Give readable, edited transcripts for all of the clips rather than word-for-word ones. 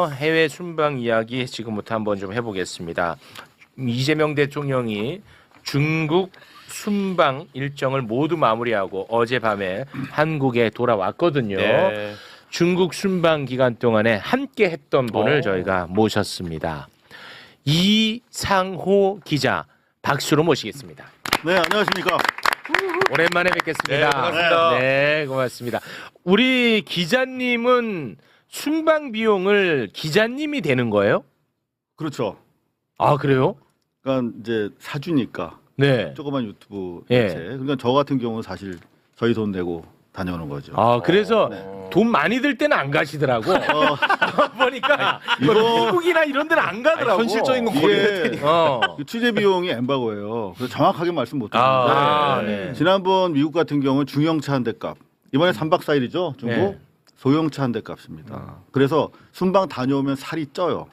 해외 순방 이야기 지금부터 한번 좀 해보겠습니다. 이재명 대통령이 중국 순방 일정을 모두 마무리하고 어젯밤에 한국에 돌아왔거든요. 네. 중국 순방 기간 동안에 함께 했던 분을 저희가 모셨습니다. 이상호 기자 박수로 모시겠습니다. 네, 안녕하십니까. 오랜만에 뵙겠습니다. 네, 반갑습니다. 네, 고맙습니다. 우리 기자님은 순방 비용을 기자님이 되는 거예요? 그렇죠. 아, 그래요? 그러니까 이제 사주니까 네. 조그만 유튜브 예. 매체. 그러니까 저 같은 경우는 사실 저희 돈 내고 다녀오는 거죠. 아, 그래서 네. 돈 많이 들 때는 안 가시더라고. 보니까 뭐 이거- 미국이나 이런 데는 안 가더라고. 현실적인 거 이게 취재 비용이 엠바고예요. 그래서 정확하게 말씀 못 드리는데 아, 네. 지난번 미국 같은 경우는 중형차 한 대 값. 이번에 3박 4일이죠. 중국. 네. 소형차 한 대 값입니다. 그래서 순방 다녀오면 살이 쪄요.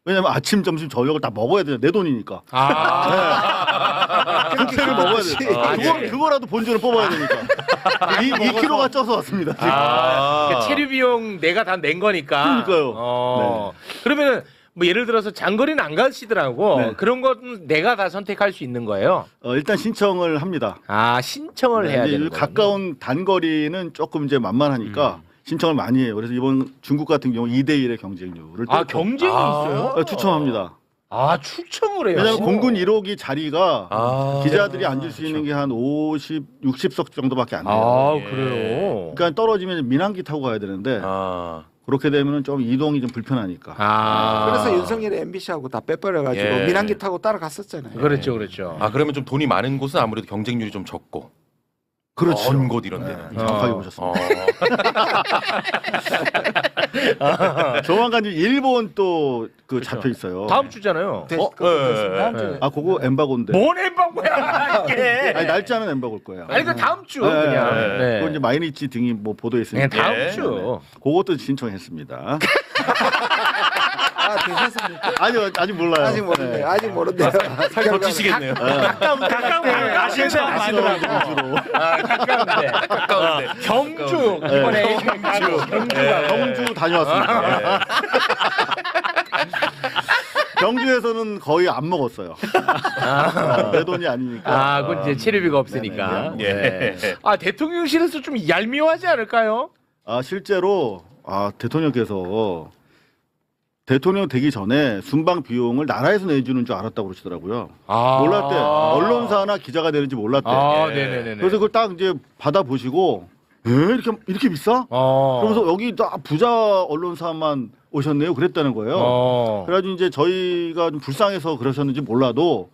왜냐면 아침, 점심, 저녁을 다 먹어야 돼요. 내 돈이니까. 아, 그렇게를 먹어야 돼요. 그거라도 본전을 뽑아야 되니까. 2kg가 쪄서 왔습니다. 지금. 그러니까 체류 비용 내가 다 낸 거니까. 그러니까요. 그러면은 뭐 예를 들어서 장거리는 안 가시더라고. 네. 그런 건 내가 다 선택할 수 있는 거예요. 일단 신청을 합니다. 아, 신청을 해야 이제 되는 거예요. 가까운 단거리는 조금 이제 만만하니까 신청을 많이 해요. 그래서 이번 중국 같은 경우 2대1의 경쟁률을 아, 뚫고 경쟁이 있어요? 추첨합니다. 아, 추첨을 해요. 왜냐하면 공군 1호기 자리가 아. 기자들이 앉을 수 있는 게 한 50, 60석 정도밖에 안 돼요. 아, 예. 그래요. 그러니까 떨어지면 민항기 타고 가야 되는데 아. 그렇게 되면 좀 이동이 좀 불편하니까. 아, 그래서 윤석열이 MBC하고 다 빼버려가지고 예. 민항기 타고 따라갔었잖아요. 그렇죠, 그렇죠. 아 그러면 좀 돈이 많은 곳은 아무래도 경쟁률이 좀 적고 그렇죠. 먼 곳 이런 데는. 정확하게 보셨습니다. 조만간 이제 일본 또 그 잡혀 있어요. 다음 주잖아요. 다음 주에. 아 그거 엠바고인데. 뭔 엠바고야 이게? 아니 날짜는 엠바고일 거예요. 아니 그 다음 주 네, 그냥. 네. 네. 그건 이제 마이니치 등이 뭐 보도했으니까. 네, 다음 예. 주. 그것도 신청했습니다. 아, 되셨습니까? 아직 몰라요. 아직 모르네요. 아직 모르네요. 살 거치시겠네요. 가까운데 가시더라고. 가까운데. 가까운데. 경주 이번에 경주가 경주 다녀왔습니다. 경주에서는 거의 안 먹었어요. 내 돈이 아니니까. 아, 그건 이제 체류비가 없으니까. 네. 네. 아, 대통령실에서 좀 얄미워하지 않을까요? 실제로 대통령께서 대통령 되기 전에 순방 비용을 나라에서 내주는 줄 알았다고 그러시더라고요. 아. 몰랐대. 언론사나 기자가 되는지 몰랐대. 아, 예. 네네네. 그래서 그걸 딱 이제 받아 보시고 이렇게 비싸? 그러면서 여기 다 부자 언론사만 오셨네요. 그랬다는 거예요. 그래가지고 이제 저희가 좀 불쌍해서 그러셨는지 몰라도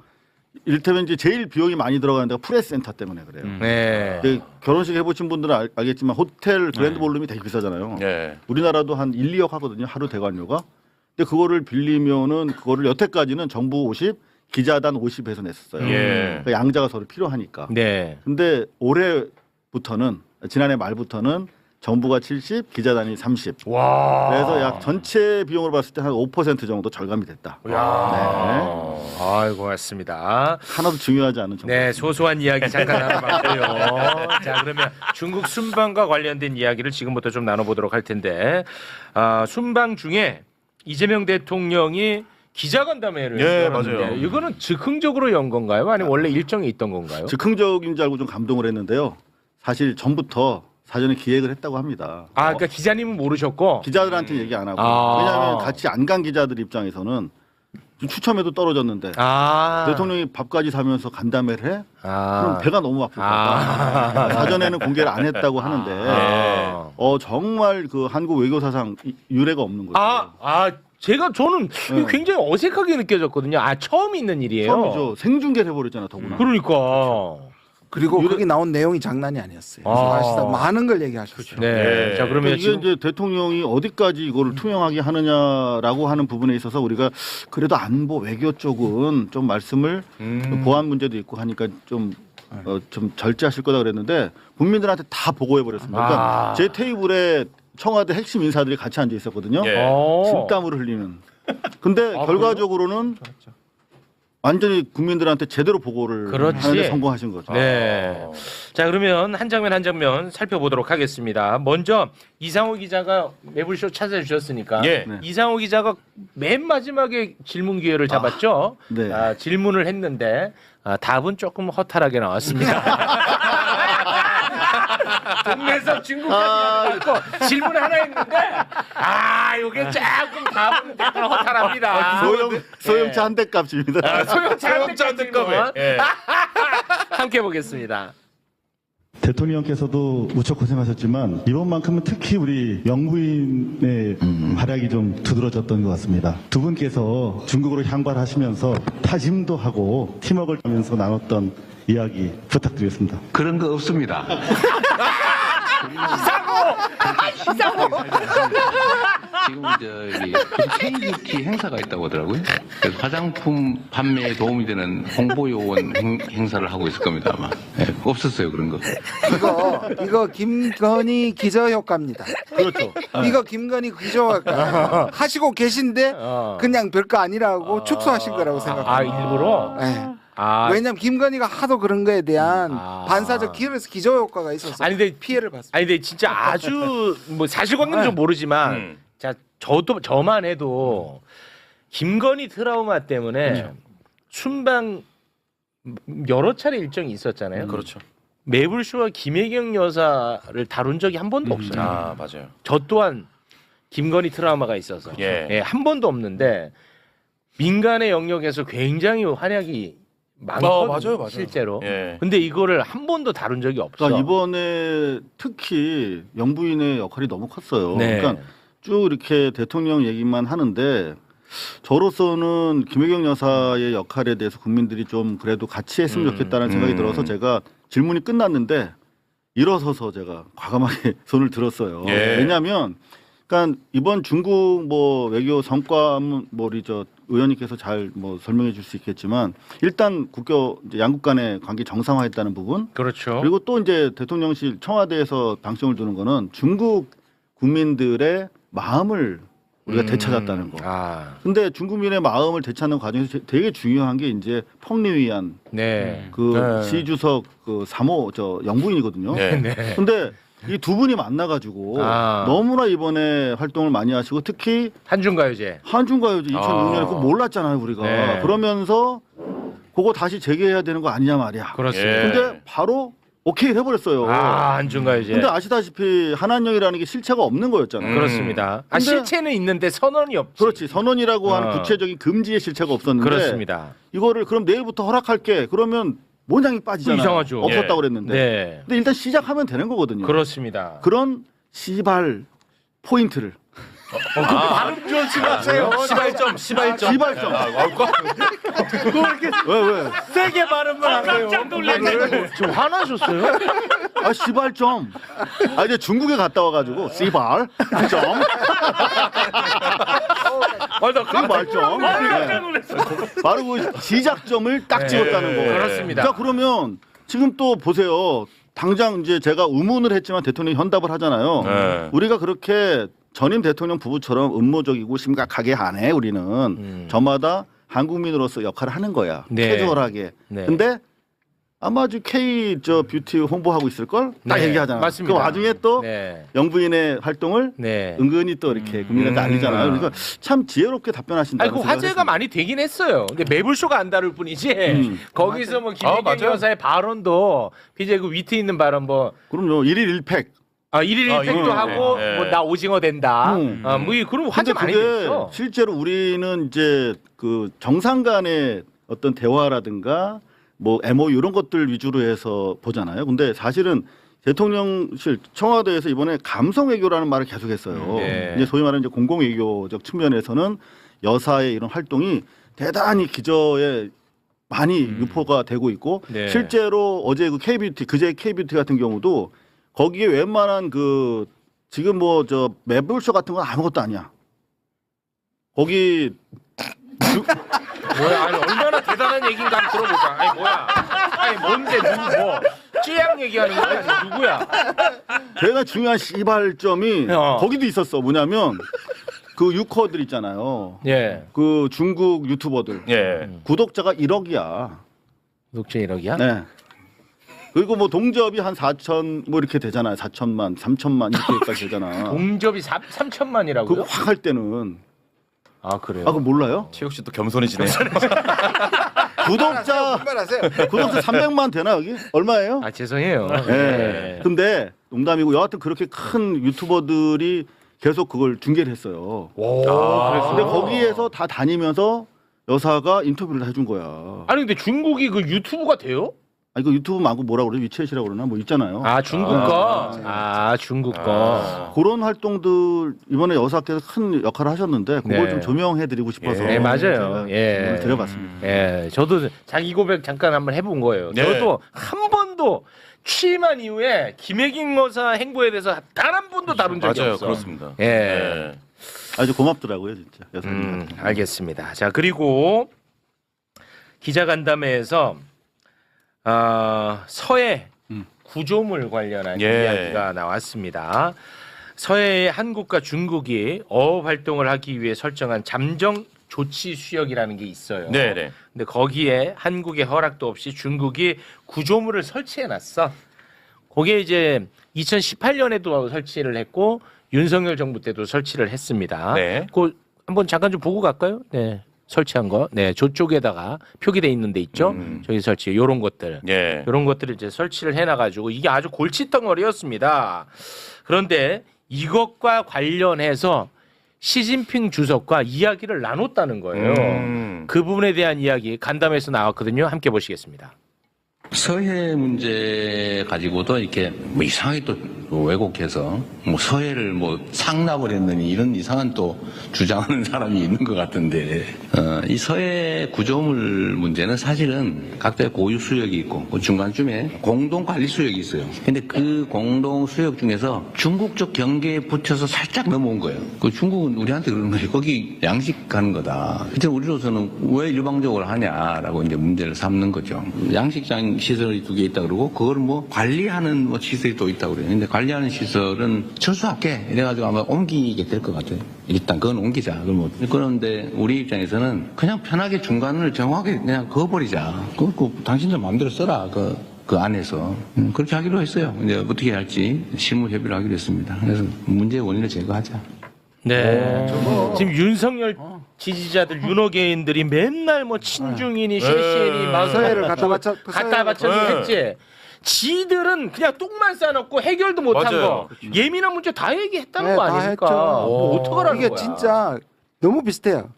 이를테면 이제 제일 비용이 많이 들어가는 데가 프레스센터 때문에 그래요. 네. 근데 결혼식 해보신 분들은 알겠지만 호텔 그랜드 볼룸이 되게 비싸잖아요. 예. 우리나라도 한 1, 2억 하거든요. 하루 대관료가. 근데 그거를 빌리면은 그거를 여태까지는 정부 50, 기자단 50에서 냈었어요. 예. 그러니까 양자가 서로 필요하니까. 네. 근데 올해부터는 지난해 말부터는 정부가 70, 기자단이 30. 와. 그래서 약 전체 비용으로 봤을 때 한 5% 정도 절감이 됐다. 야. 아이고, 고맙습니다. 하나도 중요하지 않은 정보. 네, 소소한 이야기 잠깐 나눠봤고요. 자, 그러면 중국 순방과 관련된 이야기를 지금부터 좀 나눠보도록 할 텐데, 순방 중에 이재명 대통령이 기자간담회를 예, 열었는데 맞아요. 이거는 즉흥적으로 연 건가요? 아니면 원래 일정이 있던 건가요? 즉흥적인 줄 알고 좀 감동을 했는데요. 사실 전부터 사전에 기획을 했다고 합니다. 아, 그러니까 기자님은 모르셨고. 기자들한테 얘기 안 하고. 아. 왜냐하면 같이 안 간 기자들 입장에서는 좀 추첨에도 떨어졌는데 대통령이 밥까지 사면서 간담회를 해? 그럼 배가 너무 아플 거다. 사전에는 공개를 안 했다고 하는데 정말 그 한국 외교사상 유례가 없는 거죠. 저는 이거 굉장히 어색하게 느껴졌거든요. 처음 있는 일이에요. 처음이죠. 생중계를 해버렸잖아 더구나. 그러니까. 그리고 거기 나온 내용이 장난이 아니었어요. 사실상 많은 걸 얘기하셨어요. 네. 예. 자, 그러면 이게 지금 이제 대통령이 어디까지 이거를 투명하게 하느냐라고 하는 부분에 있어서 우리가 그래도 안보 외교 쪽은 좀 말씀을 보안 문제도 있고 하니까 좀 절제하실 거다 그랬는데 국민들한테 다 보고해 버렸습니다. 그러니까 제 테이블에 청와대 핵심 인사들이 같이 앉아 있었거든요. 예. 진땀을 흘리는. 근데 결과적으로는 완전히 국민들한테 제대로 보고를 그렇지. 하는데 성공하신 거죠. 네. 자, 그러면 한 장면 한 장면 살펴보도록 하겠습니다. 먼저 이상호 기자가 매불쇼 찾아주셨으니까 예. 네. 이상호 기자가 맨 마지막에 질문 기회를 잡았죠. 네. 질문을 했는데 답은 조금 허탈하게 나왔습니다. 동네에서 중국까지 갖고 질문 하나 했는데 이게 조금 답은 약간 허탈합니다. 소형차 한 대 값입니다. 소형차 한 소형차 대 값을. 예. 함께 보겠습니다. 대통령께서도 무척 고생하셨지만 이번만큼은 특히 우리 영부인의 활약이 좀 두드러졌던 것 같습니다. 두 분께서 중국으로 향발하시면서 타심도 하고 팀워크를 하면서 나눴던 이야기 부탁드리겠습니다. 그런 거 없습니다. 지금 저기 K뷰티 행사가 있다고 하더라고요. 그래서 화장품 판매에 도움이 되는 홍보 요원 행사를 하고 있을 겁니다 아마. 네, 없었어요 그런 거. 이거 김건희 기저 효과입니다. 그렇죠. 이거 김건희 기저 효과 하시고 계신데 그냥 별거 아니라고 축소하신 거라고 생각합니다. 일부러? 네. 왜냐면 왜냐면 김건희가 하도 그런 거에 대한 반사적 기저 효과가 있어서 근데 피해를 봤습니다. 근데 진짜 아주 뭐 사실관계는 좀 모르지만 자 저만 해도 김건희 트라우마 때문에 순방 여러 차례 일정이 있었잖아요. 그렇죠. 매불쇼와 김혜경 여사를 다룬 적이 한 번도 없어요. 맞아요. 저 또한 김건희 트라우마가 있어서 한 번도 없는데 민간의 영역에서 굉장히 활약이 많거든요. 맞아요. 실제로. 예. 근데 이거를 한 번도 다룬 적이 없어. 그러니까 이번에 특히 영부인의 역할이 너무 컸어요. 네. 그러니까 쭉 이렇게 대통령 얘기만 하는데 저로서는 김혜경 여사의 역할에 대해서 국민들이 좀 그래도 같이 했으면 좋겠다는 생각이 들어서 제가 질문이 끝났는데 일어서서 제가 과감하게 손을 들었어요. 예. 왜냐하면 그러니까 이번 중국 뭐 외교 성과는 뭐 우리 저 의원님께서 잘 뭐 설명해 줄 수 있겠지만 일단 국교 이제 양국 간의 관계 정상화했다는 부분 그렇죠. 그리고 또 이제 대통령실 청와대에서 방점을 두는 거는 중국 국민들의 마음을 우리가 되찾았다는 거. 근데 중국민의 마음을 되찾는 과정에서 되게 중요한 게 이제 펑리위안 네. 그 시 주석 그 3호 저 영부인이거든요. 네. 근데 이 두 분이 만나가지고 너무나 이번에 활동을 많이 하시고 특히 한중가요제. 한중가요제 2006년에 그거 몰랐잖아요 우리가. 네. 그러면서 그거 다시 재개해야 되는 거 아니냐 말이야. 그렇습니다. 예. 근데 바로 오케이 해버렸어요. 한중가요제. 근데 아시다시피 한한령이라는 게 실체가 없는 거였잖아요. 그렇습니다. 근데- 실체는 있는데 선언이 없지. 그렇지 선언이라고 하는 구체적인 금지의 실체가 없었는데 그렇습니다. 이거를 그럼 내일부터 허락할게. 그러면 모양이 빠지잖아요. 이상하죠. 없었다고 그랬는데. 네. 근데 일단 시작하면 되는 거거든요. 그렇습니다. 그런 시발 포인트를 발음 조심하세요. 시발점. 시발점. 왜? 세게 발음을 하세요. 깜짝 놀랐네. 저 화나셨어요? 시발점. 이제 중국에 갔다 와가지고 시발 점. 시발점. 바로 그 시작점을 딱 찍었다는 거. 그렇습니다. 자 그러면 지금 또 보세요. 당장 이제 제가 의문을 했지만 대통령이 현답을 하잖아요. 네. 우리가 그렇게 전임 대통령 부부처럼 음모적이고 심각하게 하네. 우리는 저마다 한국민으로서 역할을 하는 거야. 네. 캐주얼하게. 네. 근데 아마 지금 K 저 뷰티 홍보하고 있을 걸 딱 네. 얘기하잖아요. 맞습니다. 그 와중에 또 네. 영부인의 활동을 네. 은근히 또 이렇게 국민한테 알리잖아요. 그러니까 참 지혜롭게 답변하신다. 그 화제가 많이 되긴 했어요. 근데 매불쇼가 안 다룰 뿐이지. 거기서 뭐 김혜경 맞아요. 여사의 발언도 굉장히 그 위트 있는 발언 뭐 그럼요. 1일 1팩. 1일 1팩도 하고 예. 뭐 나 오징어 된다. 그런 화제 많이 됐어. 실제로 우리는 이제 그 정상 간의 어떤 대화라든가 뭐 MOU 이런 것들 위주로 해서 보잖아요. 근데 사실은 대통령실 청와대에서 이번에 감성 외교라는 말을 계속했어요. 네. 이제 소위 말하는 이제 공공 외교적 측면에서는 여사의 이런 활동이 대단히 기저에 많이 유포가 되고 있고 네. 실제로 어제 그 K뷰티 그제 K뷰티 같은 경우도 거기에 웬만한 그 지금 뭐 저 매불쇼 같은 건 아무것도 아니야. 거기 뭐야? 아니 얼마나 대단한 얘기인가 한번 들어볼까? 아니 뭐야? 아니 뭔데 누구 뭐 쥐양 얘기하는 거야? 아니, 누구야? 제가 중요한 시발점이 거기도 있었어. 뭐냐면 그 유커들 있잖아요. 예. 그 중국 유튜버들 예. 구독자가 1억이야. 구독자 1억이야? 네. 그리고 뭐 동접이 한 4천 뭐 이렇게 되잖아요. 4천만, 3천만 이렇게까지 되잖아. 동접이 3천만이라고요? 그거 확 할 때는 아 그래요? 아 그거 몰라요? 최욱 씨 또 겸손해지네. 구독자 분발하세요. 300만 되나 여기? 얼마예요? 아 죄송해요. 예. 근데 농담이고 여하튼 그렇게 큰 유튜버들이 계속 그걸 중계를 했어요. 근데 거기에서 다 다니면서 여사가 인터뷰를 해준 거야. 아니 근데 중국이 그 유튜브가 돼요? 아 이거 유튜브 말고 뭐라 그래? 위챗이라고 그러나 뭐 있잖아요. 아 중국 거. 아 중국 거. 그런 활동들 이번에 여사께서 큰 역할을 하셨는데 그걸 네. 좀 조명해드리고 싶어서 예, 맞아요. 제가 예. 오늘 드려봤습니다. 예, 저도 자기 고백 잠깐 한번 해본 거예요. 네. 저도 한 번도 취임한 이후에 김혜경 여사 행보에 대해서 단 한 번도 다룬 적이 맞아요, 없어. 그렇습니다. 예. 네. 아주 고맙더라고요 진짜 여사님. 알겠습니다. 자 그리고 기자간담회에서 서해 구조물 관련한 예. 이야기가 나왔습니다. 서해의 한국과 중국이 어업 활동을 하기 위해 설정한 잠정 조치 수역이라는 게 있어요. 네네. 근데 거기에 한국의 허락도 없이 중국이 구조물을 설치해놨어. 거기에 이제 2018년에도 설치를 했고 윤석열 정부 때도 설치를 했습니다. 네. 그 한번 잠깐 좀 보고 갈까요? 네. 설치한 거. 네. 저쪽에다가 표기돼 있는 데 있죠. 저기 설치. 요런 것들. 예. 이런 것들을 이제 설치를 해놔가지고 이게 아주 골칫덩어리였습니다. 그런데 이것과 관련해서 시진핑 주석과 이야기를 나눴다는 거예요. 그 부분에 대한 이야기 간담회에서 나왔거든요. 함께 보시겠습니다. 서해 문제 가지고도 이렇게 뭐 이상하게 또 왜곡해서 뭐 서해를 뭐 상납을 했느니 이런 이상한 또 주장하는 사람이 있는 것 같은데 이 서해 구조물 문제는 사실은 각자의 고유 수역이 있고 그 중간쯤에 공동 관리 수역이 있어요. 근데 그 공동 수역 중에서 중국 쪽 경계에 붙여서 살짝 넘어온 거예요. 그 중국은 우리한테 그러는 거예요. 거기 양식하는 거다. 그때 우리로서는 왜 일방적으로 하냐라고 이제 문제를 삼는 거죠. 양식장 시설이 2개 있다 그러고 그걸 뭐 관리하는 뭐 시설이 또 있다고 그래요. 근데 관리하는 시설은 철수할게 이래가지고 아마 옮기게 될 것 같아요. 일단 그건 옮기자. 그런데 우리 입장에서는 그냥 편하게 중간을 정확하게 그냥 그어버리자. 그 당신들 마음대로 써라. 그 안에서 그렇게 하기로 했어요. 이제 어떻게 할지 실무 협의를 하기로 했습니다. 그래서 문제의 원인을 제거하자. 네. 지금 윤석열 지지자들 윤호개인들이 맨날 뭐 친중이니 셰시니 막 서해를 갖다 바쳤는지 했지. 지들은 그냥 똥만 싸놓고 해결도 못한 맞아요. 거 예민한 문제 다 얘기했다는 네, 거 다 아닙니까? 했죠. 뭐 어떡하라는 이게 거야? 진짜 너무 비슷해요.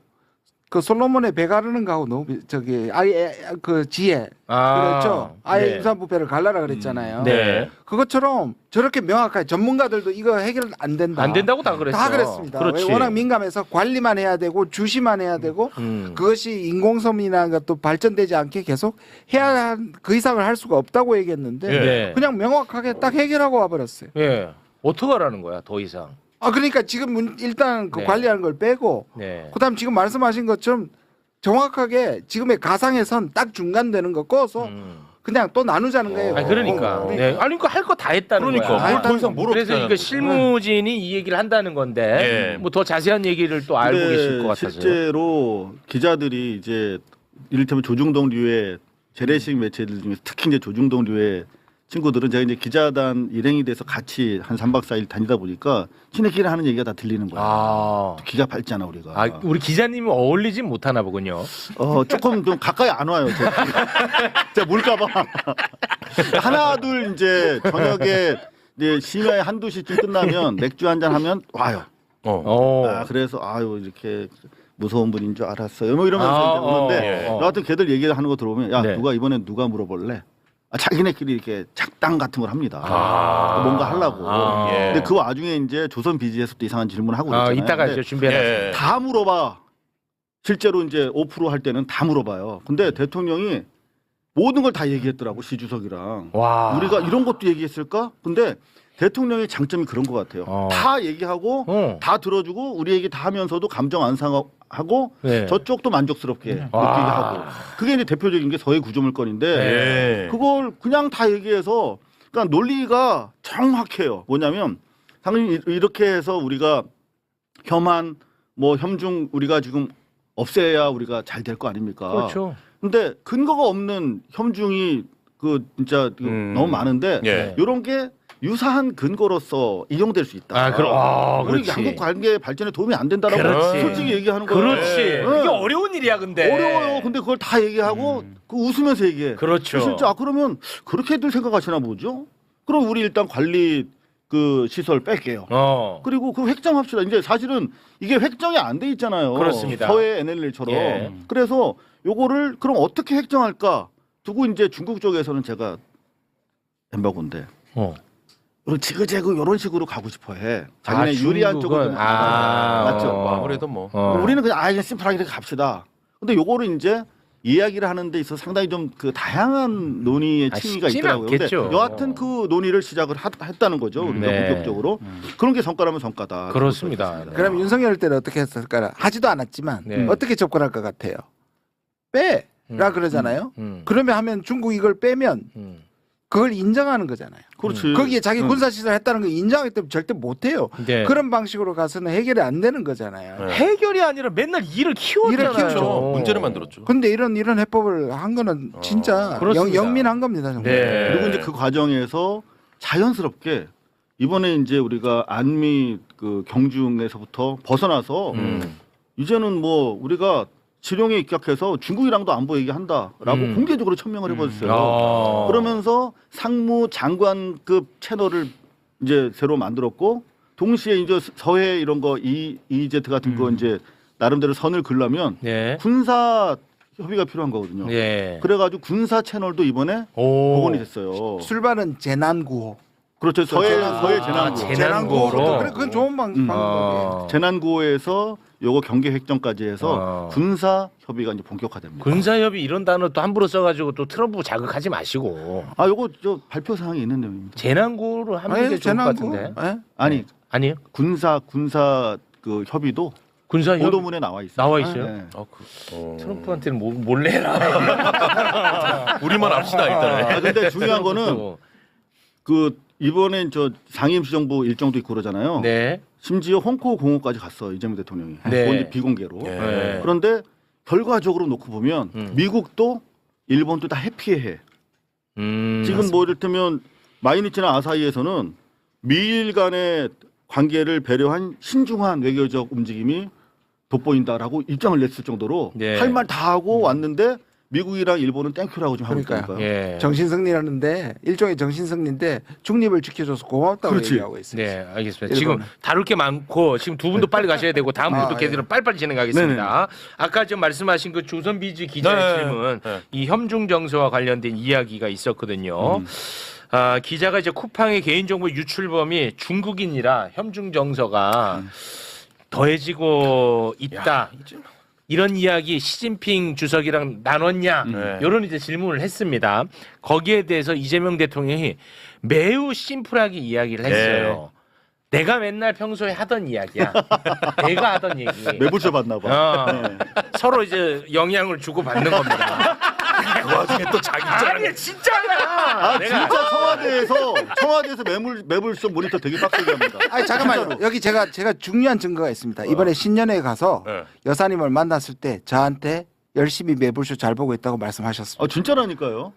그 솔로몬의 배 가르는 거하고 너무 저기 아예 그 지혜 그렇죠. 아예 네. 임산부배를 갈라라 그랬잖아요. 네. 그것처럼 저렇게 명확하게 전문가들도 이거 해결 안 된다. 안 된다고 다 그랬어. 다 그랬습니다. 그렇지. 왜 워낙 민감해서 관리만 해야 되고 주시만 해야 되고 그것이 인공섬이나 것도 발전되지 않게 계속 해야 그 이상을 할 수가 없다고 얘기했는데 네. 그냥 명확하게 딱 해결하고 와버렸어요. 예. 어떡하라는 거야? 더 이상. 아 그러니까 지금 일단 그 네. 관리하는 걸 빼고 네. 그다음 지금 말씀하신 것처럼 정확하게 지금의 가상에선 딱 중간되는 거 꺼서 그냥 또 나누자는 거예요. 아니 그러니까. 어, 네. 아니 그러니까 할 거 다 했다는 그러니까 거야. 뭘 더 이상 뭘 그래서 어떻게 이거 실무진이 이 얘기를 한다는 건데 예. 뭐 더 자세한 얘기를 또 알고 근데 계실 것 같아서요. 실제로 기자들이 이제 이를테면 조중동류의 재래식 매체들 중에 특히 이제 조중동류의 친구들은 제가 이제 기자단 일행이 돼서 같이 한 3박 4일 다니다 보니까 지네끼리 하는 얘기가 다 들리는 거야. 아. 기가 밝잖아 우리가. 아, 우리 기자님이 어울리진 못하나 보군요. 조금 좀 가까이 안 와요. 제가 물까봐. 하나 둘 이제 저녁에 이제 심야에 한두 시쯤 끝나면 맥주 한잔 하면 와요. 아, 그래서 아유 이렇게 무서운 분인 줄 알았어요. 뭐 이러면서 이제 오는데 여하튼 걔들 얘기하는 거 들어보면 야 네. 누가 이번엔 누가 물어볼래? 자기네끼리 이렇게 작당 같은 걸 합니다. 뭔가 하려고. 예. 근데 그 와중에 이제 조선 비지에서도 이상한 질문을 하고 있잖아요. 이따가 근데 이제 준비해놨습니다. 예. 다 물어봐. 실제로 이제 5% 할 때는 다 물어봐요. 근데 대통령이 모든 걸 다 얘기했더라고 시주석이랑. 와. 우리가 이런 것도 얘기했을까? 근데 대통령의 장점이 그런 것 같아요. 다 얘기하고 다 들어주고 우리 얘기 다 하면서도 감정 안 상하고 네. 저쪽도 만족스럽게 느끼게 와. 하고. 그게 이제 대표적인 게 서해 구조물건인데 예. 그걸 그냥 다 얘기해서 그러니까 논리가 정확해요. 뭐냐면 당연히 이렇게 해서 우리가 혐한 뭐 협중 우리가 지금 없애야 우리가 잘 될 거 아닙니까? 그렇죠. 근데 근거가 없는 협중이 그 진짜 너무 많은데 예. 이런 게 유사한 근거로서 이용될 수 있다. 아, 우리 그렇지. 양국 관계 발전에 도움이 안 된다라고 그렇지. 솔직히 얘기하는 거예요. 그렇지. 네. 이게 어려운 일이야, 근데. 어려워요. 근데 그걸 다 얘기하고 그 웃으면서 얘기해. 그렇죠. 실제 그러면 그렇게들 생각하시나 보죠. 그럼 우리 일단 관리 그 시설 뺄게요. 그리고 그 획정합시다. 이제 사실은 이게 획정이 안 돼 있잖아요. 그렇습니다. 서해 NLL처럼. 예. 그래서 요거를 그럼 어떻게 획정할까 두고 이제 중국 쪽에서는 제가 엠바고인데 이런 지그재그 이런 식으로 가고 싶어해. 자기네 유리한 쪽으로 좀 맞죠. 뭐 아무래도 뭐 우리는 그냥 그냥 심플하게 이렇게 갑시다. 근데 요거를 이제 이야기를 하는 데 있어서 상당히 좀 그 다양한 논의의 층위가 쉽지는 있더라고요. 근데 않겠죠. 여하튼 그 논의를 시작을 했다는 거죠. 우리가 네. 본격적으로. 그런 게 성과라면 성과다. 그렇습니다. 그럼 윤석열 때는 어떻게 했을까? 하지도 않았지만 네. 어떻게 접근할 것 같아요? 빼라 그러잖아요. 그러면 하면 중국 이걸 빼면 그걸 인정하는 거잖아요. 그렇지. 거기에 자기 군사시설 했다는 거 인정하기 때문에 절대 못해요. 네. 그런 방식으로 가서는 해결이 안 되는 거잖아요. 해결이 아니라 맨날 일을 키웠잖아요. 일을 키우죠. 문제를 만들었죠. 근데 이런 해법을 한 거는 진짜 그렇습니다. 영민한 겁니다. 정말. 네. 그리고 이제 그 과정에서 자연스럽게 이번에 이제 우리가 안미 그 경중에서부터 벗어나서 이제는 뭐 우리가 지령에 입각해서 중국이랑도 안보 얘기한다라고 공개적으로 천명을 해버렸어요. 그러면서 상무 장관급 채널을 이제 새로 만들었고 동시에 이제 서해 이런 거 EEZ 같은 거 이제 나름대로 선을 그으려면 네. 군사 협의가 필요한 거거든요. 네. 그래가지고 군사 채널도 이번에 복원이 됐어요. 출발은 재난구호. 그렇죠. 서해 재난구호. 재난구호로. 그래, 그건 좋은 방법이에요. 재난구호에서 요거 경계 획정까지 해서 군사 협의가 이제 본격화됩니다. 군사협의 이런 단어 또 함부로 써가지고 또 트럼프 자극하지 마시고 요거 저 발표 사항에 있는 내용입니다. 재난구호로 하는 게 좋을 것 같은데. 예? 아니 아니에요? 군사 그 협의도 군사협의 보도문에 나와 있어요. 나와 있어요? 네. 트럼프한테는 몰래 해라. 우리만 합시다 일단은. 근데 중요한 거는 그 이번에 저 상임시정부 일정도 있고 그러잖아요. 네. 심지어 홍콩 공호까지 갔어 이재명 대통령이. 네. 그건 이제 비공개로. 네. 그런데 결과적으로 놓고 보면 미국도 일본도 다 해피해. 지금 뭐 이를테면 마이니치나 아사히에서는 미일 간의 관계를 배려한 신중한 외교적 움직임이 돋보인다라고 입장을 냈을 정도로 네. 할 말 다 하고 왔는데 미국이랑 일본은 땡큐라고 좀 하고 그러니까요. 있다니까요. 예. 정신승리라는데 일종의 정신승리인데 중립을 지켜줘서 고맙다고 그렇지. 얘기하고 있어요. 네, 알겠습니다. 일본은. 지금 다룰 게 많고 지금 두 분도 빨리 가셔야 되고 다음 분도 예. 계속 빨리빨리 진행하겠습니다. 아까 지금 말씀하신 그 조선비즈 기자의 질문, 이 협중 정서와 관련된 이야기가 있었거든요. 기자가 이제 쿠팡의 개인정보 유출범이 중국인이라 협중 정서가 더해지고 있다. 이런 이야기 시진핑 주석이랑 나눴냐 이런 이제 질문을 했습니다. 거기에 대해서 이재명 대통령이 매우 심플하게 이야기를 했어요. 내가 맨날 평소에 하던 이야기야. 내가 하던 얘기. 매불쇼 받나 봐. 서로 이제 영향을 주고 받는 겁니다. 그 와중에 또 자기 아니 진짜야. 진짜 청와대에서 매불쇼 모니터 되게 빡세게 합니다. 아니 잠깐만요. 여기 제가 중요한 증거가 있습니다. 이번에 신년회에 가서 여사님을 만났을 때 저한테 열심히 매불쇼 잘 보고 있다고 말씀하셨습니다. 진짜라니까요.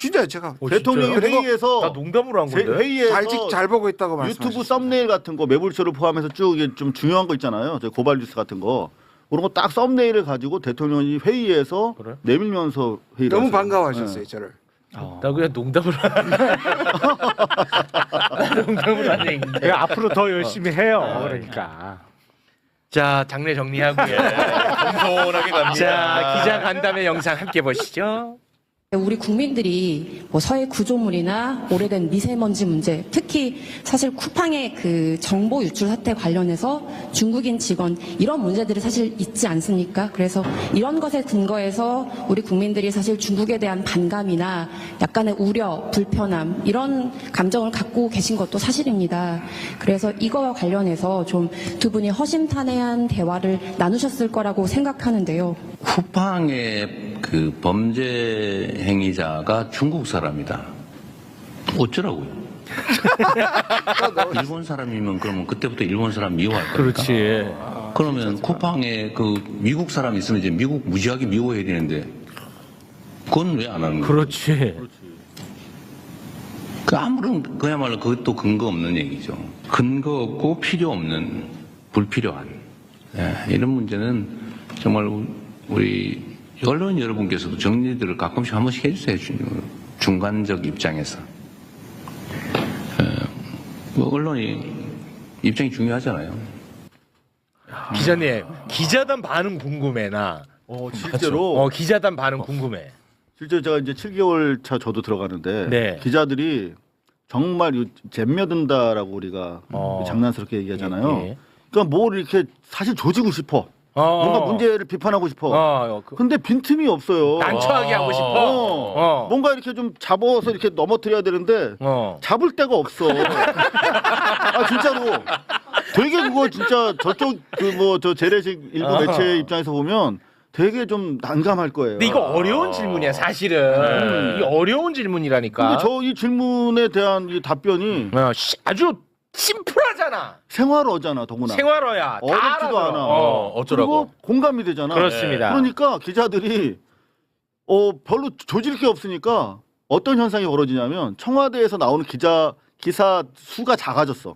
진짜요, 제가. 대통령이 그리고 회의에서 나 농담으로 한 건데. 회의에서 잘 보고 있다고 말씀하셨어요. 유튜브 썸네일 같은 거 매불쇼를 포함해서 쭉 이게 좀 중요한 거 있잖아요. 저 고발 뉴스 같은 거. 그런 거 딱 썸네일을 가지고 대통령이 회의에서 그래? 내밀면서 회의를 너무 하세요. 반가워하셨어요, 저를. 나 그냥 농담으로 농담으로 한 얘기인데. 앞으로 더 열심히 해요. 그러니까. 자, 장례 정리하고요. 공손하게 갑니다. 자, 기자 간담회 영상 함께 보시죠. 우리 국민들이 뭐 서해 구조물이나 오래된 미세먼지 문제, 특히 사실 쿠팡의 그 정보 유출 사태 관련해서 중국인 직원 이런 문제들이 사실 있지 않습니까? 그래서 이런 것에 근거해서 우리 국민들이 사실 중국에 대한 반감이나 약간의 우려, 불편함 이런 감정을 갖고 계신 것도 사실입니다. 그래서 이거와 관련해서 좀 두 분이 허심탄회한 대화를 나누셨을 거라고 생각하는데요. 쿠팡의 그 범죄 행위자가 중국 사람이다. 어쩌라고요? 일본 사람이면 그러면 그때부터 일본 사람 미워할 겁니까? 그렇지. 그러면 쿠팡에 그 미국 사람 있으면 이제 미국 무지하게 미워해야 되는데 그건 왜 안 하는 거예요? 그렇지. 그 아무런 그야말로 그것도 근거 없는 얘기죠. 근거 없고 필요 없는 불필요한 이런 문제는 정말 우리 언론 여러분께서도 정리들을 가끔씩 한 번씩 해주세요. 중간적 입장에서 뭐 언론이 입장이 중요하잖아요. 기자님, 기자단 반응 궁금해 나. 실제로 기자단 반응 궁금해. 실제 제가 이제 7개월 차 저도 들어가는데 네. 기자들이 정말 잼며든다라고 우리가 장난스럽게 얘기하잖아요. 예. 그러니까 뭘 이렇게 사실 조지고 싶어. 뭔가 문제를 비판하고 싶어. 근데 빈틈이 없어요. 난처하게 하고 싶어. 뭔가 이렇게 좀 잡아서 이렇게 넘어뜨려야 되는데 잡을 데가 없어. 아 진짜로. 되게 그거 진짜 저쪽 그 뭐 저 재래식 일부 매체 입장에서 보면 되게 좀 난감할 거예요. 근데 이거 어려운 질문이야 사실은. 이게 어려운 질문이라니까. 근데 저 이 질문에 대한 이 답변이 아주 심플하잖아. 생활어잖아, 더구나. 생활어야. 어렵지도 않아. 어쩌라고. 그리고 공감이 되잖아. 그렇습니다. 그러니까 기자들이 별로 조질 게 없으니까 어떤 현상이 벌어지냐면 청와대에서 나오는 기사 수가 작아졌어.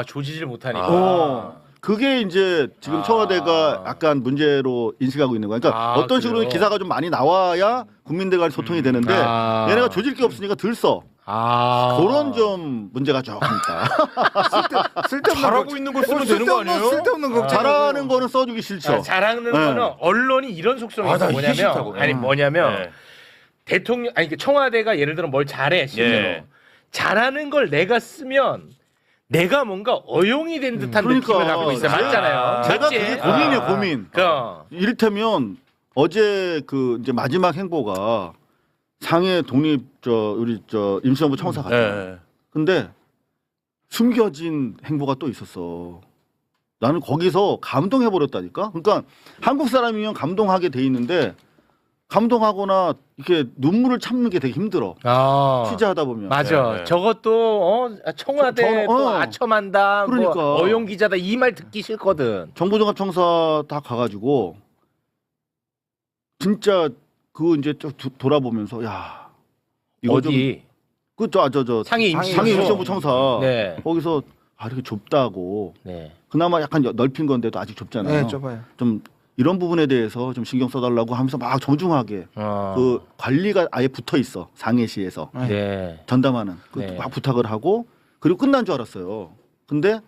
조지질 못하니까. 그게 이제 지금 청와대가 약간 문제로 인식하고 있는 거야. 그러니까 어떤 식으로 그래요? 기사가 좀 많이 나와야 국민들 간의 소통이 되는데 얘네가 조질 게 없으니까 덜 써. 그런 좀 문제가 조금 있다. 쓸데없는 잘하고 있는 걸 쓰면 되는 거 아니에요? 쓸데없는 거 잘하는 거는 써주기 싫죠. 잘하는 거는 언론이 이런 속성이 있어. 나 이게 뭐냐면 싫다고. 뭐냐면 대통령 청와대가 예를 들어 뭘 잘해 실제로 잘하는 걸 내가 쓰면 내가 뭔가 어용이 된 듯한 느낌을 갖고 있어요. 맞잖아요. 제가 맞지? 그게 고민이에요, 고민. 이를테면 어제 그 이제 마지막 행보가 상해 독립 우리 임시정부 청사 갔잖아요. 근데 숨겨진 행보가 또 있었어. 나는 거기서 감동해 버렸다니까. 그러니까 한국 사람이면 감동하게 돼 있는데 감동하거나 이렇게 눈물을 참는 게 되게 힘들어. 취재하다 보면. 맞아. 저것도 청와대 또 아첨한다. 그러니까. 뭐 어용 기자다 이 말 듣기 싫거든. 정보종합청사 다 가가지고 진짜 그거 이제 쭉 돌아보면서 야 이거 어디? 그저 상해 임시정부 청사 네. 거기서 이렇게 좁다고. 네. 그나마 약간 넓힌 건데도 아직 좁잖아요. 네, 좁아요. 좀 이런 부분에 대해서 좀 신경 써달라고 하면서 막 정중하게 그 관리가 아예 붙어 있어 상해시에서 네. 전담하는 막 부탁을 하고 그리고 끝난 줄 알았어요. 근데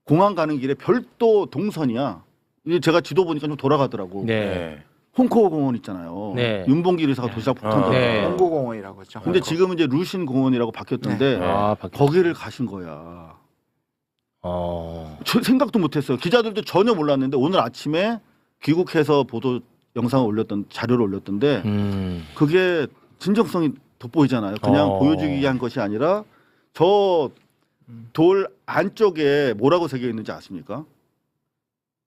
공항 가는 길에 별도 동선이야. 이게 제가 지도 보니까 좀 돌아가더라고. 네. 홍코 공원 있잖아요. 네. 윤봉길 의사가 도시락 폭탄 네. 홍보공원이라고 했죠. 근데 지금은 이제 루신 공원이라고 바뀌었던데 거기를 가신 거야. 생각도 못했어요. 기자들도 전혀 몰랐는데 오늘 아침에 귀국해서 보도 영상을 자료를 올렸던데 그게 진정성이 돋보이잖아요. 그냥 보여주기 위한 것이 아니라 저 돌 안쪽에 뭐라고 새겨 있는지 아십니까?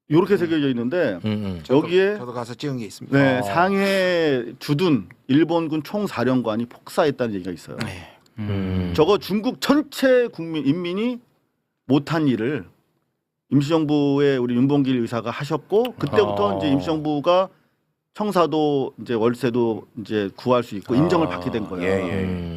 이렇게 새겨져 있는데 여기에 저도 가서 찍은 게 있습니다. 네, 상해 주둔 일본군 총사령관이 폭사했다는 얘기가 있어요. 저거 중국 전체 인민이 못한 일을 임시정부의 우리 윤봉길 의사가 하셨고 그때부터 이제 임시정부가 청사도 이제 월세도 이제 구할 수 있고 인정을 받게 된 거예요.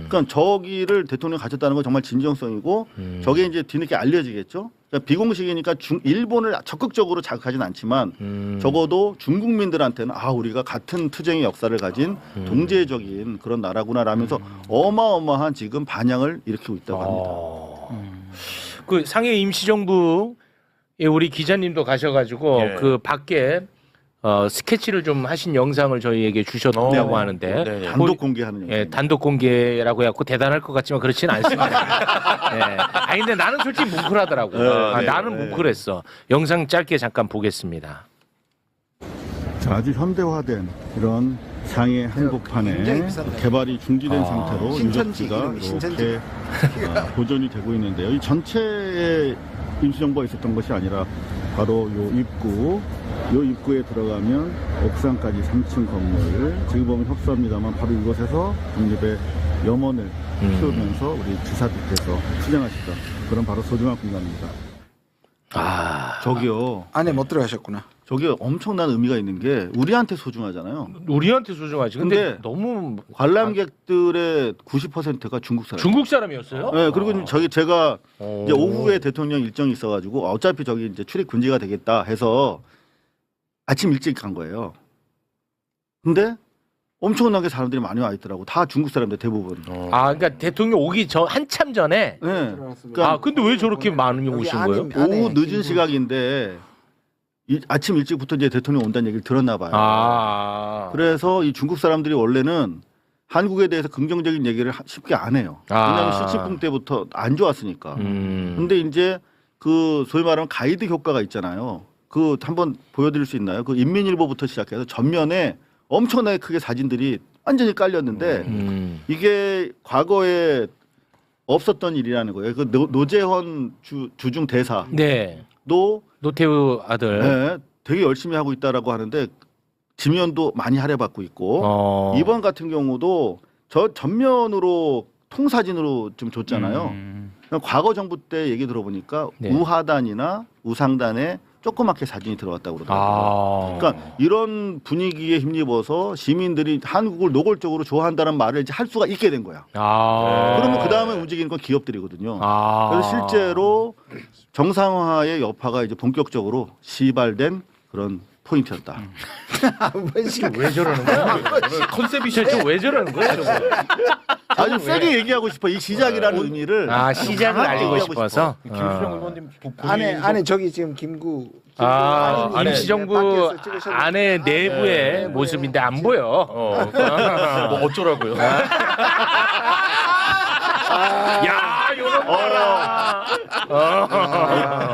그러니까 저기를 대통령이 가졌다는 건 정말 진정성이고 저게 이제 뒤늦게 알려지겠죠. 그러니까 비공식이니까 일본을 적극적으로 자극하진 않지만 적어도 중국민들한테는 우리가 같은 투쟁의 역사를 가진 동제적인 그런 나라구나라면서 어마어마한 지금 반향을 일으키고 있다고 합니다. 그 상해 임시정부 우리 기자님도 가셔가지고 그 밖에 스케치를 좀 하신 영상을 저희에게 주셨다고 하는데 단독 공개하는 영상. 단독 공개라고 해갖고 대단할 것 같지만 그렇지는 않습니다. 근데 나는 솔직히 뭉클하더라고. 나는 뭉클했어. 영상 짧게 잠깐 보겠습니다. 아주 현대화된 이런 상해 한복판에 개발이 중지된 상태로 유적지가 이렇게 보존이 되고 있는데요. 이 전체의 임시정부가 있었던 것이 아니라 바로 요 입구에 들어가면 옥상까지 3층 건물, 지금 보면 협소합니다만 바로 이곳에서 독립의 염원을 키우면서 우리 지사들께서 수행하시던 그런 바로 소중한 공간입니다. 저기요. 안에 못 들어가셨구나. 저게 엄청난 의미가 있는 게 우리한테 소중하잖아요. 우리한테 소중하지. 근데 근데 너무 관람객들의 90%가 중국 사람. 중국 사람이었어요? 네, 그리고 제가 오. 이제 오후에 대통령 일정이 있어가지고 어차피 저기 이제 출입 금지가 되겠다 해서 아침 일찍 간 거예요. 근데 엄청나게 사람들이 많이 와 있더라고. 다 중국 사람들 대부분. 아, 그러니까 대통령 오기 전 한참 전에. 네. 들어갔습니다. 아, 근데 왜 저렇게 많이 여기 오신 안에- 거예요? 안에 오후 늦은 김구- 시각인데 아침 일찍부터 이제 대통령 온다는 얘기를 들었나 봐요. 아, 그래서 이 중국 사람들이 원래는 한국에 대해서 긍정적인 얘기를 쉽게 안 해요. 왜냐하면 시진핑 때부터 안 좋았으니까. 근데 이제 그 소위 말하면 가이드 효과가 있잖아요. 그 한번 보여드릴 수 있나요? 그 인민일보부터 시작해서 전면에 엄청나게 크게 사진들이 완전히 깔렸는데 이게 과거에 없었던 일이라는 거예요. 그 노재헌 주중 대사도 네. 노태우 아들. 네, 되게 열심히 하고 있다라고 하는데 지면도 많이 할애받고 있고 이번 같은 경우도 저 전면으로 통사진으로 좀 줬잖아요. 과거 정부 때 얘기 들어보니까 네. 우하단이나 우상단에 조그맣게 사진이 들어왔다고 그러더라고요. 그러니까 이런 분위기에 힘입어서 시민들이 한국을 노골적으로 좋아한다는 말을 이제 할 수가 있게 된 거야. 그러면 그 다음에 움직이는 건 기업들이거든요. 그래서 실제로 정상화의 여파가 이제 본격적으로 시발된 그런 포인트였다. 왜 저러는 거야? 컨셉이 왜 저러는 거야? 저거? 아주 세게 얘기하고 싶어. 이 시작이라는 의미를. 시작을 강하게 알리고 얘기하고 싶어서. 김수정 의원님 안에 저기 지금 김구 안에 임시정부 밖에서 찍으셨는데. 안에 내부의 네, 모습인데 안 보여. 뭐 어쩌라고요? 야, 요런 거라.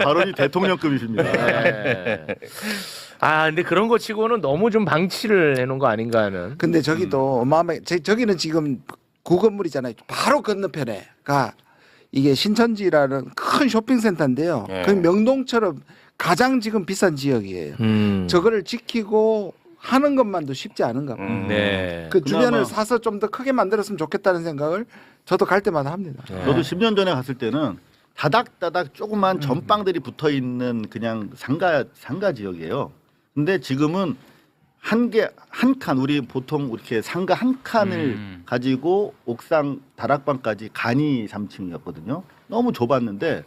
발언이 대통령급이십니다. 네. 근데 그런 거 치고는 너무 좀 방치를 해놓은 거 아닌가 하는. 근데 저기도 어마어마하게 저기는 지금 구건물이잖아요. 바로 건너편에가 이게 신천지라는 큰 쇼핑센터인데요. 그 명동처럼 가장 지금 비싼 지역이에요. 저거를 지키고 하는 것만도 쉽지 않은가 봐요. 네. 그 주변을 그나마- 사서 좀 더 크게 만들었으면 좋겠다는 생각을 저도 갈 때마다 합니다. 저도 10년 전에 갔을 때는 다닥다닥 조그만 전방들이 붙어 있는 그냥 상가 지역이에요. 근데 지금은 한 칸 우리 보통 이렇게 상가 한 칸을 가지고 옥상 다락방까지 간이 3층이었거든요. 너무 좁았는데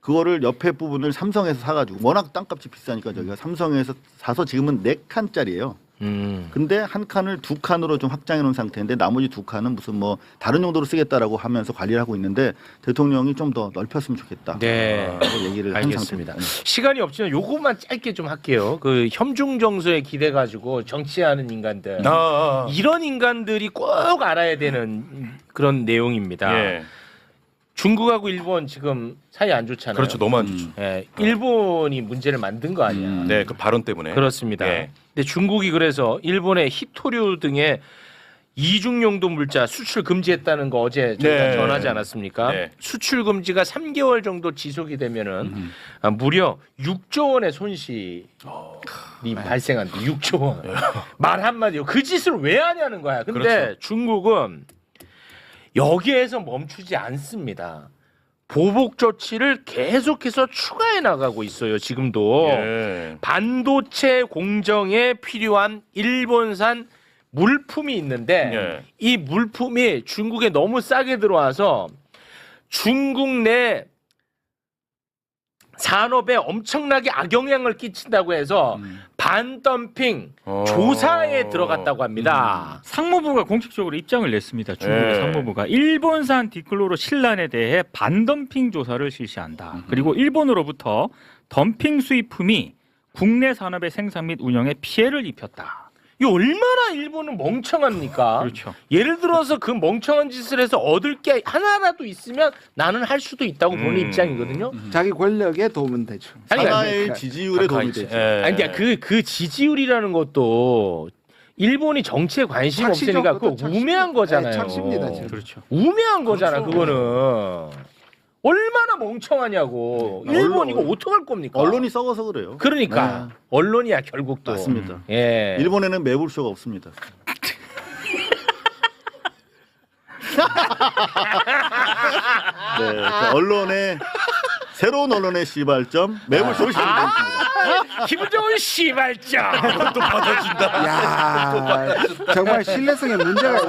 그거를 옆에 부분을 삼성에서 사가지고 워낙 땅값이 비싸니까 저희가 삼성에서 사서 지금은 4칸짜리예요. 근데 한 칸을 2칸으로 좀 확장해 놓은 상태인데 나머지 2칸은 무슨 뭐 다른 용도로 쓰겠다라고 하면서 관리를 하고 있는데 대통령이 좀 더 넓혔으면 좋겠다. 네. 얘기를 한 알겠습니다. 상태입니다. 시간이 없지만 요것만 짧게 좀 할게요. 그 혐중 정서에 기대 가지고 정치하는 인간들. 이런 인간들이 꼭 알아야 되는 그런 내용입니다. 예. 중국하고 일본 지금 사이 안 좋잖아요. 그렇죠. 너무 안 좋죠. 예, 일본이 문제를 만든 거 아니야. 네, 그 발언 때문에. 그렇습니다. 예. 근데 중국이 그래서 일본의 히토류 등의 이중용도 물자 수출 금지했다는 거 어제 저희가 네. 전하지 않았습니까? 네. 수출 금지가 3개월 정도 지속이 되면은 무려 6조 원의 손실이 발생한다. 6조 원. 말 한마디로 그 짓을 왜 하냐는 거야. 근데 그렇죠. 중국은 여기에서 멈추지 않습니다. 보복 조치를 계속해서 추가해 나가고 있어요. 지금도. 예. 반도체 공정에 필요한 일본산 물품이 있는데 예. 이 물품이 중국에 너무 싸게 들어와서 중국 내 산업에 엄청나게 악영향을 끼친다고 해서 반덤핑 조사에 들어갔다고 합니다. 상무부가 공식적으로 입장을 냈습니다. 중국의 네. 상무부가 일본산 디클로로 신란에 대해 반덤핑 조사를 실시한다. 그리고 일본으로부터 덤핑 수입품이 국내 산업의 생산 및 운영에 피해를 입혔다. 이 얼마나 일본은 멍청합니까? 그렇죠. 예를 들어서 그 멍청한 짓을 해서 얻을 게 하나라도 있으면 나는 할 수도 있다고 보는 입장이거든요. 자기 권력에 도움은 되죠. 아니, 하나의 지지율에 도움이 되죠. 예. 아니, 그러니까 그 지지율이라는 것도 일본이 정치에 관심이 착시죠. 없으니까 그거 그것도 착시. 우매한 거잖아요. 네, 착시입니다, 지금. 그렇죠. 우매한 거잖아, 그거는. 얼마나 멍청하냐고. 일본 이거 어떡할 겁니까? 언론이 썩어서 그래요. 그러니까 언론이야 결국 또. 맞습니다. 예. 일본에는 매불쇼가 없습니다. 네, 그 언론의 새로운 언론의 시발점 매불쇼를 시작했습니다. 기분 좋은 시발점. 또 받아준다. 야 정말 신뢰성에 문제가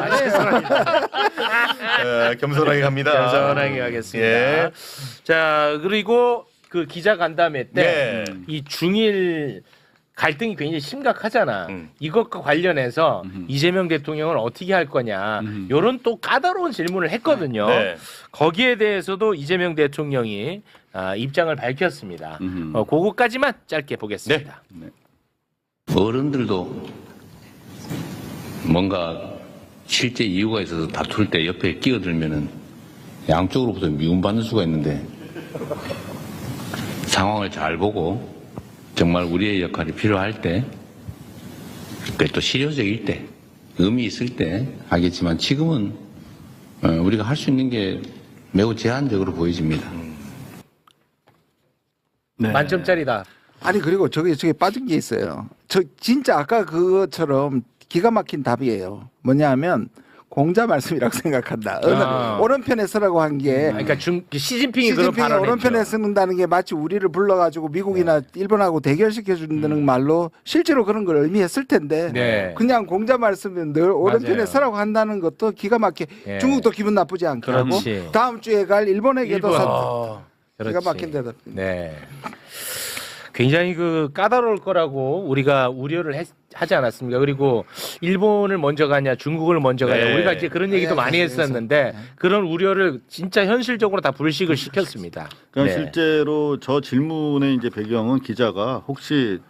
있네. 겸손하게 갑니다. 겸손하게 하겠습니다. 예. 자 그리고 그 기자 간담회 때 네. 이 중일 갈등이 굉장히 심각하잖아. 이것과 관련해서 이재명 대통령은 어떻게 할 거냐. 이런 또 까다로운 질문을 했거든요. 네. 거기에 대해서도 이재명 대통령이 입장을 밝혔습니다. 그거까지만 짧게 보겠습니다. 어른들도 뭔가 실제 이유가 있어서 다툴 때 옆에 끼어들면은 양쪽으로부터 미움받는 수가 있는데 상황을 잘 보고 정말 우리의 역할이 필요할 때, 또 실효적일 때, 의미 있을 때 하겠지만 지금은 우리가 할 수 있는 게 매우 제한적으로 보여집니다. 네. 만점짜리다. 아니 그리고 저게 빠진 게 있어요. 저 진짜 아까 그것처럼 기가 막힌 답이에요. 뭐냐면 공자 말씀이라고 생각한다. 오른편에 서라고 한 게 그러니까 시진핑이 그런 시진핑이 발언을 오른편에 했죠. 쓰는다는 게 마치 우리를 불러가지고 미국이나 일본하고 대결시켜 준다는 말로 실제로 그런 걸 의미했을 텐데 네. 그냥 공자 말씀은 늘 오른편에 맞아요. 서라고 한다는 것도 기가 막히게 예. 중국도 기분 나쁘지 않게 그렇지. 하고 다음 주에 갈 일본에게도 기가 그렇지. 막힌 대답. 네. 굉장히 그 까다로울 거라고 우리가 우려를 하지 않았습니까? 그리고 일본을 먼저 가냐, 중국을 먼저 가냐, 네. 우리가 이제 그런 얘기도 네, 많이 그래서. 했었는데 그런 우려를 진짜 현실적으로 다 불식을 시켰습니다. 그러니까 네. 실제로 저 질문의 이제 배경은 기자가 혹시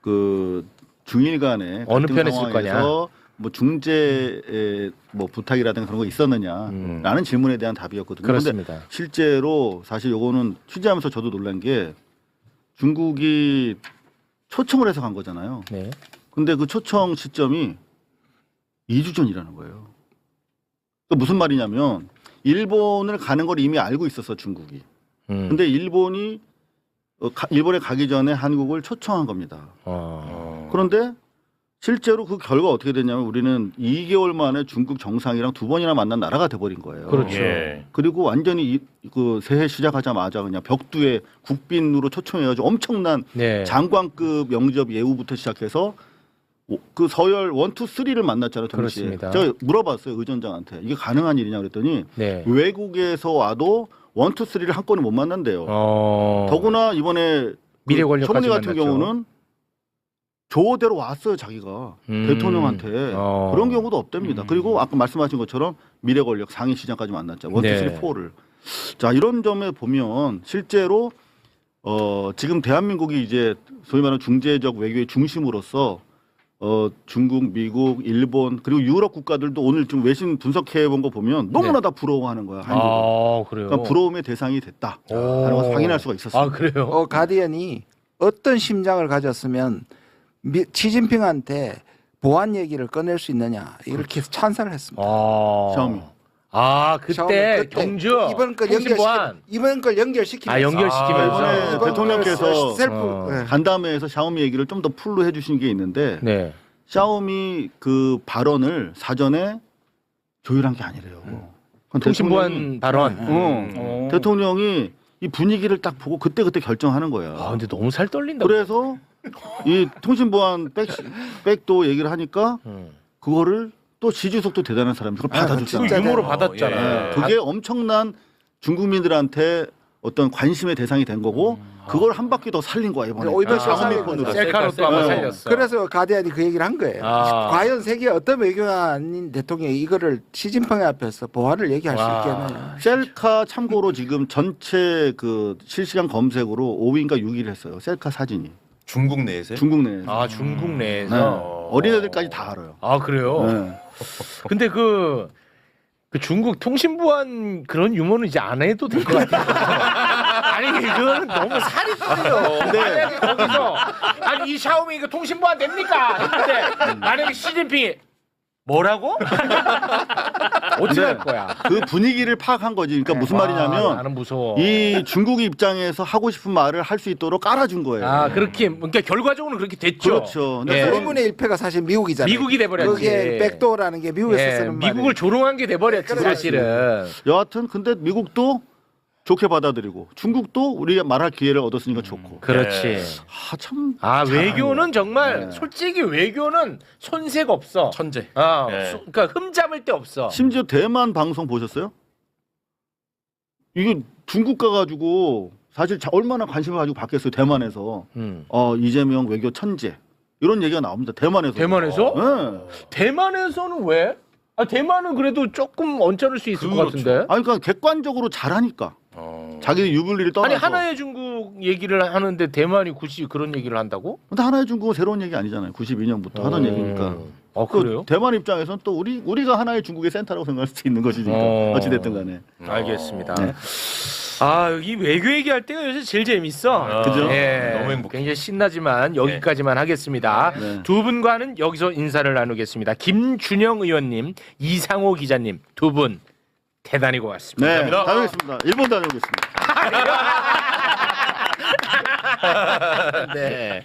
그 중일 간의 어느 갈등 편에 쓸 상황에서 뭐 중재의 뭐 부탁이라든가 그런 거 있었느냐라는 질문에 대한 답이었거든요. 그런데 그렇습니다. 실제로 사실 요거는 취재하면서 저도 놀란 게 중국이 초청을 해서 간 거잖아요. 네. 근데 그 초청 시점이 2주 전이라는 거예요. 그 무슨 말이냐면 일본을 가는 걸 이미 알고 있었어 중국이. 근데 일본이 일본에 가기 전에 한국을 초청한 겁니다. 그런데 실제로 그 결과 어떻게 됐냐면 우리는 2개월 만에 중국 정상이랑 2번이나 만난 나라가 돼버린 거예요. 그렇죠. 예. 그리고 완전히 그 새해 시작하자마자 그냥 벽두에 국빈으로 초청해가지고 엄청난 네. 장관급 영접 예우부터 시작해서 그 서열 1, 2, 3를 만났잖아요. 동시에. 그렇습니다. 제가 물어봤어요 의전장한테 이게 가능한 일이냐 그랬더니 네. 외국에서 와도 1, 2, 3를 한꺼번에 못 만난대요. 더구나 이번에 미래 그 권력까지 총리 같은 만났죠. 경우는 조대로 왔어요 자기가 대통령한테 그런 경우도 없답니다. 그리고 아까 말씀하신 것처럼 미래 권력 상위 시장까지 만났죠. 1, 2, 네. 3, 4를. 자 이런 점에 보면 실제로 지금 대한민국이 이제 소위 말하는 중재적 외교의 중심으로서 중국, 미국, 일본 그리고 유럽 국가들도 오늘 좀 외신 분석해 본 거 보면 너무나 다 부러워하는 거야. 한국을. 그래요. 그러니까 부러움의 대상이 됐다. 하는 것을 확인할 수가 있었어요. 아 그래요? 가디언이 어떤 심장을 가졌으면 시진핑한테 보안 얘기를 꺼낼 수 있느냐 이렇게 찬사를 했습니다. 샤오미. 그때 샤오미 경주 이번 걸 통신보안. 연결시키면서 연결시키면서 이번에 이번 대통령께서 셀프 간담회에서 샤오미 얘기를 좀 더 풀로 해주신 게 있는데 네. 샤오미 그 발언을 사전에 조율한 게 아니래요. 그건 통신보안 발언. 대통령이 이 분위기를 딱 보고 그때 결정하는 거야. 근데 너무 살 떨린다. 그래서 이 통신보안 백도 얘기를 하니까 그거를 또 지주석도 대단한 사람이 그걸 받아줬잖아요. 진짜 유머로 네. 받았잖아요. 그게 엄청난 중국민들한테 어떤 관심의 대상이 된 거고 그걸 한 바퀴 더 살린 거야 이번에. 오히려 샤오미 살린 폰으로. 거죠. 셀카로 또 한번 네. 살렸어. 그래서 가디언이 그 얘기를 한 거예요. 과연 세계 어떤 외교관인 대통령이 이거를 시진핑 앞에서 보안을 얘기할 수 있겠느냐. 셀카 참고로 지금 전체 그 실시간 검색으로 5위인가 6위를 했어요. 셀카 사진이. 중국 내에서요? 중국 내에서. 중국 네. 내에서. 어린애들까지 다 알아요. 그래요? 네. 근데 그 중국 통신보안 그런 유머는 이제 안 해도 될 것 같아요. 아니 그거는 너무 살이 쪄요. 만약에 거기서 이 샤오미 이거 통신보안 됩니까? 했는데 만약에 시진핑이 뭐라고? 어떻게 할 거야? 그 분위기를 파악한 거지. 그러니까 무슨 말이냐면 나는 무서워. 이 중국 입장에서 하고 싶은 말을 할 수 있도록 깔아준 거예요. 그렇게 그러니까 결과적으로 그렇게 됐죠. 그렇죠. 근데 예. 그런 1분의 1패가 사실 미국이잖아요. 미국이 돼버렸지. 그게 백도어라는 게 미국에서 예, 쓰는 미국을 말이에요. 조롱한 게 돼버렸지 사실은. 여하튼 근데 미국도 좋게 받아들이고 중국도 우리가 말할 기회를 얻었으니까 좋고. 그렇지. 참. 외교는 정말 네. 솔직히 외교는 손색 없어. 천재. 그러니까 흠잡을 데 없어. 심지어 대만 방송 보셨어요? 이게 중국 가가지고 사실 얼마나 관심을 가지고 받겠어요 대만에서. 이재명 외교 천재 이런 얘기가 나옵니다 대만에서. 대만에서? 네. 대만에서는 왜? 대만은 그래도 조금 언짢을 수 있을 것 같은데. 아니 그러니까 객관적으로 잘하니까. 자기 유불리를 떠나서. 아니 하나의 중국 얘기를 하는데 대만이 굳이 그런 얘기를 한다고? 근데 하나의 중국은 새로운 얘기 아니잖아요. 92년부터 하던 얘기니까. 그래요? 대만 입장에서는 또 우리가 하나의 중국의 센터라고 생각할 수 있는 것이니까. 어찌됐든 간에. 알겠습니다. 네. 이 외교 얘기할 때가 요새 제일 재밌어. 그죠? 너무 행복해. 굉장히 신나지만 여기까지만 하겠습니다. 네. 두 분과는 여기서 인사를 나누겠습니다. 김준영 의원님, 이상호 기자님 두 분 대단히 고맙습니다. 네, 다녀오겠습니다. 일본 다녀오겠습니다. 네.